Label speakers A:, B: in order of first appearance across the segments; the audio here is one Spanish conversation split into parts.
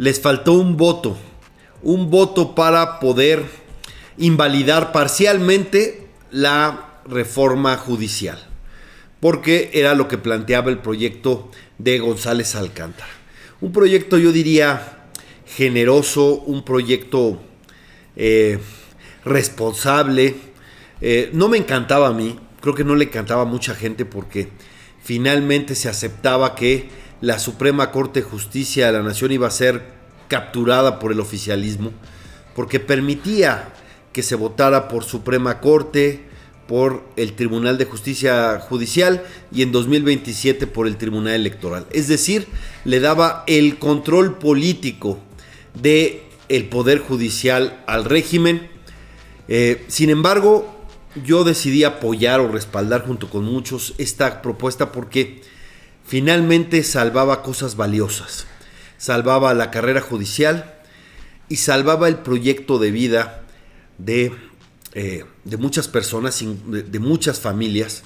A: les faltó un voto para poder invalidar parcialmente la reforma judicial, porque era lo que planteaba el proyecto de González Alcántara. Un proyecto, yo diría, generoso, un proyecto responsable. No me encantaba a mí, creo que no le encantaba a mucha gente, porque finalmente se aceptaba que la Suprema Corte de Justicia de la Nación iba a ser capturada por el oficialismo, porque permitía que se votara por Suprema Corte, por el Tribunal de Justicia Judicial y en 2027 por el Tribunal Electoral. Es decir, le daba el control político del Poder Judicial al régimen. Sin embargo, yo decidí apoyar o respaldar junto con muchos esta propuesta porque finalmente salvaba cosas valiosas. Salvaba la carrera judicial y salvaba el proyecto de vida de muchas personas, de muchas familias,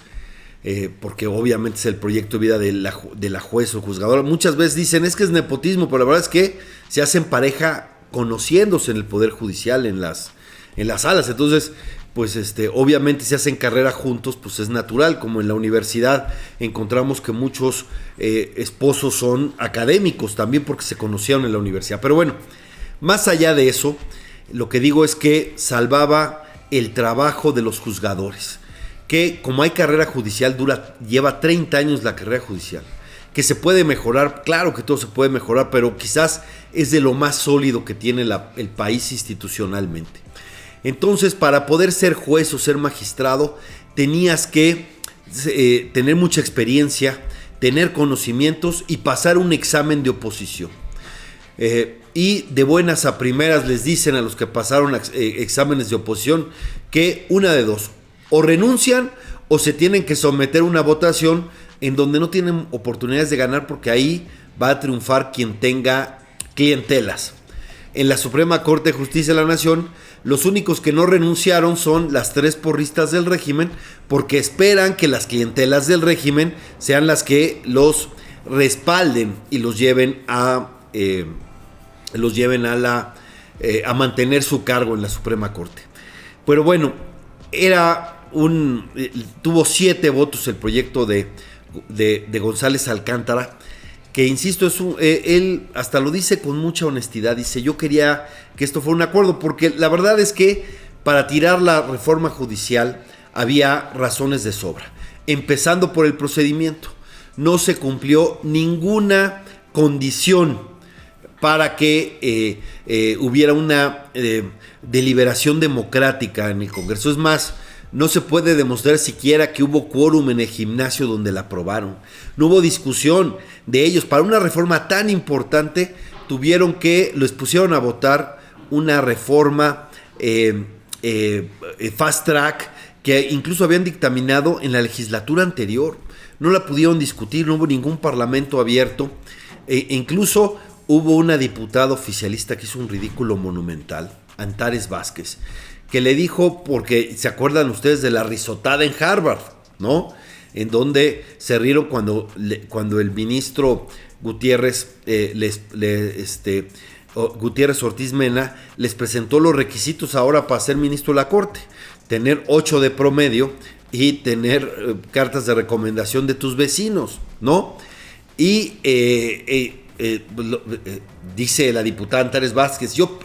A: porque obviamente es el proyecto de vida de la juez o juzgadora. Muchas veces dicen, es que es nepotismo, pero la verdad es que se hacen pareja conociéndose en el Poder Judicial, en las salas. Entonces, pues obviamente se hacen carrera juntos, pues es natural. Como en la universidad encontramos que muchos esposos son académicos también porque se conocieron en la universidad. Pero bueno, más allá de eso, lo que digo es que salvaba el trabajo de los juzgadores, que como hay carrera judicial, lleva 30 años la carrera judicial, que se puede mejorar, claro que todo se puede mejorar, pero quizás es de lo más sólido que tiene el país institucionalmente. Entonces, para poder ser juez o ser magistrado, tenías que tener mucha experiencia, tener conocimientos y pasar un examen de oposición. Y de buenas a primeras les dicen a los que pasaron exámenes de oposición que una de dos, o renuncian o se tienen que someter a una votación en donde no tienen oportunidades de ganar, porque ahí va a triunfar quien tenga clientelas. En la Suprema Corte de Justicia de la Nación, los únicos que no renunciaron son las 3 porristas del régimen, porque esperan que las clientelas del régimen sean las que los respalden y los lleven a mantener su cargo en la Suprema Corte. Pero bueno, tuvo 7 votos el proyecto de González Alcántara, que insisto, él hasta lo dice con mucha honestidad. Dice, yo quería que esto fuera un acuerdo, porque la verdad es que para tirar la reforma judicial había razones de sobra, empezando por el procedimiento. No se cumplió ninguna condición para que hubiera una deliberación democrática en el Congreso. Es más, no se puede demostrar siquiera que hubo quórum en el gimnasio donde la aprobaron. No hubo discusión de ellos. Para una reforma tan importante, les pusieron a votar una reforma fast track que incluso habían dictaminado en la legislatura anterior. No la pudieron discutir, no hubo ningún parlamento abierto. Incluso hubo una diputada oficialista que hizo un ridículo monumental, Antares Vázquez, que le dijo, porque se acuerdan ustedes de la risotada en Harvard, ¿no? En donde se rieron cuando el ministro Gutiérrez, Gutiérrez Ortiz Mena, les presentó los requisitos ahora para ser ministro de la Corte: tener 8 de promedio y tener cartas de recomendación de tus vecinos, ¿no? Y dice la diputada Antares Vázquez, yo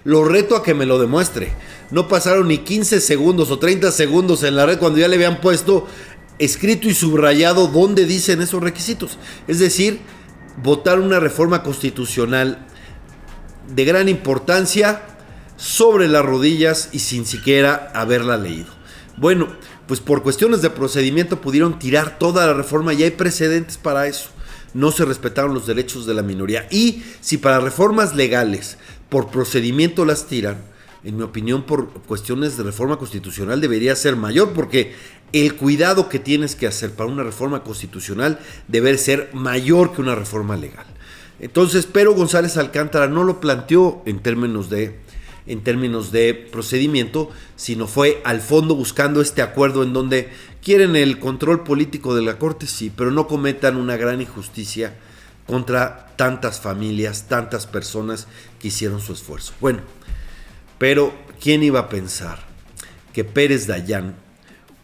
A: lo reto a que me lo demuestre. No pasaron ni 15 segundos o 30 segundos en la red cuando ya le habían puesto escrito y subrayado dónde dicen esos requisitos. Es decir, votar una reforma constitucional de gran importancia sobre las rodillas y sin siquiera haberla leído. Bueno, pues por cuestiones de procedimiento pudieron tirar toda la reforma y hay precedentes para eso. No se respetaron los derechos de la minoría. Y si para reformas legales por procedimiento las tiran, en mi opinión, por cuestiones de reforma constitucional debería ser mayor, porque el cuidado que tienes que hacer para una reforma constitucional debe ser mayor que una reforma legal. Entonces, pero González Alcántara no lo planteó en términos de procedimiento, sino fue al fondo buscando este acuerdo en donde quieren el control político de la Corte, sí, pero no cometan una gran injusticia contra tantas familias, tantas personas que hicieron su esfuerzo. Bueno, pero ¿quién iba a pensar que Pérez Dayán,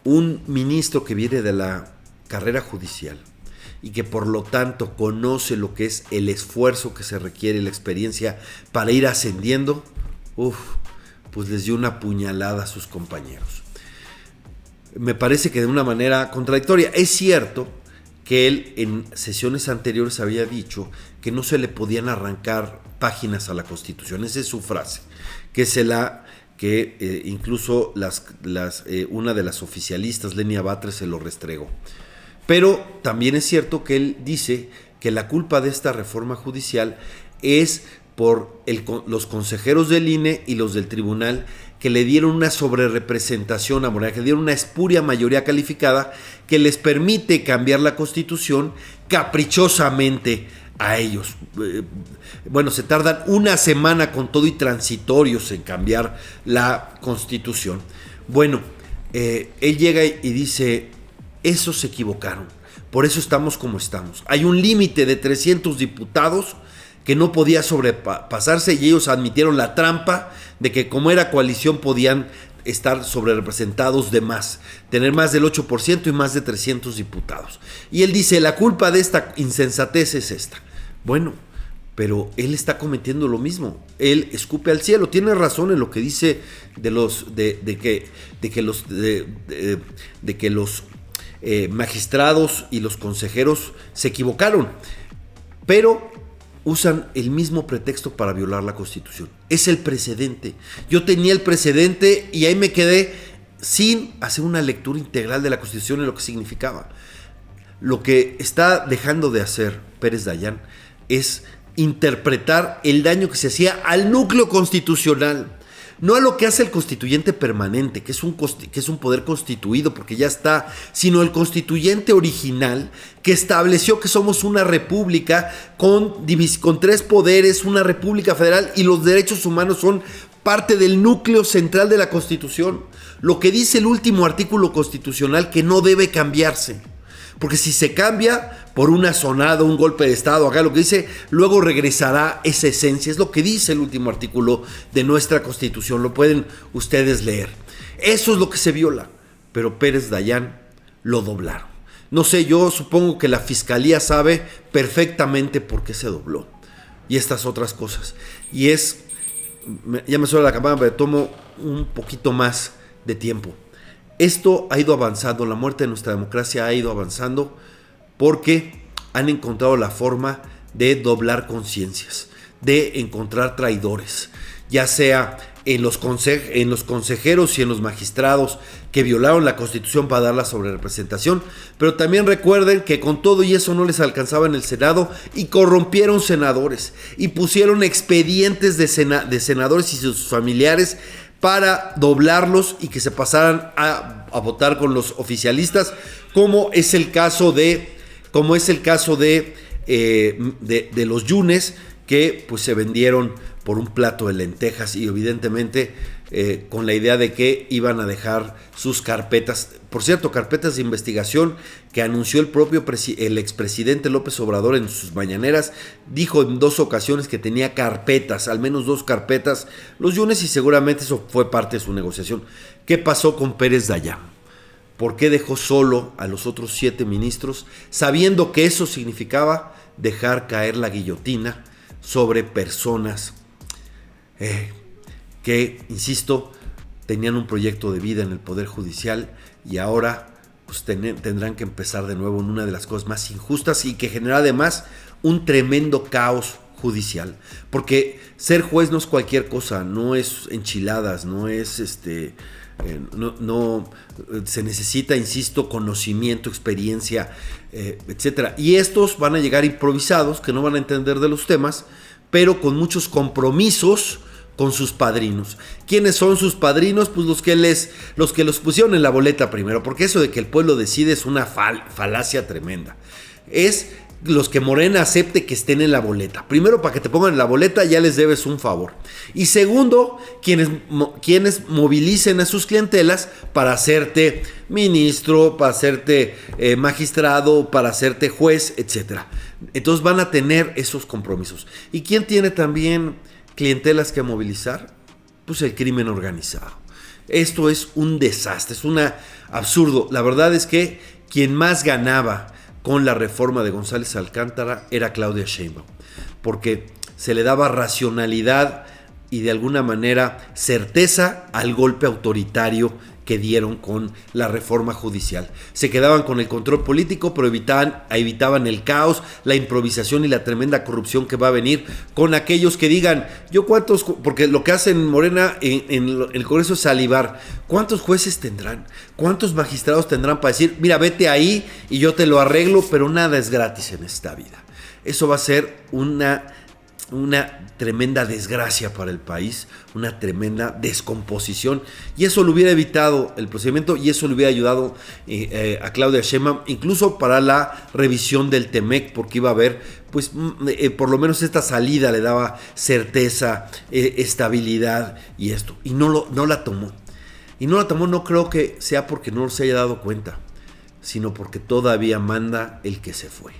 A: un ministro que viene de la carrera judicial y que por lo tanto conoce lo que es el esfuerzo que se requiere, la experiencia para ir ascendiendo, pues les dio una puñalada a sus compañeros? Me parece que de una manera contradictoria. Es cierto que él en sesiones anteriores había dicho que no se le podían arrancar páginas a la Constitución. Esa es su frase, que incluso una de las oficialistas, Lenia Batres, se lo restregó. Pero también es cierto que él dice que la culpa de esta reforma judicial es por los consejeros del INE y los del tribunal, que le dieron una sobrerepresentación a Morena, que le dieron una espuria mayoría calificada que les permite cambiar la Constitución caprichosamente a ellos. Bueno, se tardan una semana con todo y transitorios en cambiar la Constitución. Bueno, él llega y dice, esos se equivocaron, por eso estamos como estamos. Hay un límite de 300 diputados que no podía sobrepasarse y ellos admitieron la trampa de que como era coalición podían estar sobrerepresentados de más, tener más del 8% y más de 300 diputados. Y él dice, la culpa de esta insensatez es esta. Bueno, pero él está cometiendo lo mismo. Él escupe al cielo. Tiene razón en lo que dice de que los magistrados y los consejeros se equivocaron, pero usan el mismo pretexto para violar la Constitución. Es el precedente. Yo tenía el precedente y ahí me quedé sin hacer una lectura integral de la Constitución y lo que significaba. Lo que está dejando de hacer Pérez Dayán es interpretar el daño que se hacía al núcleo constitucional, no a lo que hace el constituyente permanente, que es un poder constituido porque ya está, sino el constituyente original que estableció que somos una república con 3 poderes, una república federal, y los derechos humanos son parte del núcleo central de la Constitución. Lo que dice el último artículo constitucional que no debe cambiarse. Porque si se cambia por una sonada, un golpe de Estado, acá lo que dice, luego regresará esa esencia. Es lo que dice el último artículo de nuestra Constitución. Lo pueden ustedes leer. Eso es lo que se viola. Pero Pérez Dayán lo doblaron. No sé, yo supongo que la Fiscalía sabe perfectamente por qué se dobló. Y estas otras cosas. Y ya me suena la campana, pero tomo un poquito más de tiempo. Esto ha ido avanzando, la muerte de nuestra democracia ha ido avanzando porque han encontrado la forma de doblar conciencias, de encontrar traidores, ya sea en los consejeros y en los magistrados que violaron la Constitución para dar la sobrerepresentación, pero también recuerden que con todo y eso no les alcanzaba en el Senado y corrompieron senadores y pusieron expedientes de senadores y sus familiares para doblarlos y que se pasaran a votar con los oficialistas, como es el caso de los Yunes, que pues se vendieron por un plato de lentejas y evidentemente con la idea de que iban a dejar sus carpetas, por cierto, carpetas de investigación que anunció el expresidente López Obrador en sus mañaneras. Dijo en 2 ocasiones que tenía carpetas, al menos 2 carpetas, los Yunes, y seguramente eso fue parte de su negociación. ¿Qué pasó con Pérez Dayán? ¿Por qué dejó solo a los otros 7 ministros, sabiendo que eso significaba dejar caer la guillotina sobre personas que, insisto, tenían un proyecto de vida en el Poder Judicial y ahora pues, tendrán que empezar de nuevo en una de las cosas más injustas y que genera además un tremendo caos judicial? Porque ser juez no es cualquier cosa, no es enchiladas, no es se necesita, insisto, conocimiento, experiencia, etcétera. Y estos van a llegar improvisados, que no van a entender de los temas, pero con muchos compromisos con sus padrinos. ¿Quiénes son sus padrinos? Pues los que los pusieron en la boleta primero, porque eso de que el pueblo decide es una falacia tremenda. Es los que Morena acepte que estén en la boleta. Primero, para que te pongan en la boleta ya les debes un favor. Y segundo, quienes movilicen a sus clientelas para hacerte ministro, para hacerte magistrado, para hacerte juez, etcétera. Entonces van a tener esos compromisos. ¿Y quién tiene también clientelas que movilizar? Pues el crimen organizado. Esto es un desastre, es un absurdo. La verdad es que quien más ganaba con la reforma de González Alcántara era Claudia Sheinbaum, porque se le daba racionalidad y de alguna manera certeza al golpe autoritario que dieron con la reforma judicial. Se quedaban con el control político, pero evitaban el caos, la improvisación y la tremenda corrupción que va a venir con aquellos que digan, porque lo que hacen Morena en el Congreso es salivar, ¿cuántos jueces tendrán? ¿Cuántos magistrados tendrán para decir, mira, vete ahí y yo te lo arreglo, pero nada es gratis en esta vida? Eso va a ser una tremenda desgracia para el país, una tremenda descomposición, y eso lo hubiera evitado el procedimiento y eso le hubiera ayudado a Claudia Sheinbaum, incluso para la revisión del TEMEC, porque iba a haber, pues por lo menos esta salida le daba certeza, estabilidad y esto, y no la tomó. Y no la tomó, no creo que sea porque no se haya dado cuenta, sino porque todavía manda el que se fue.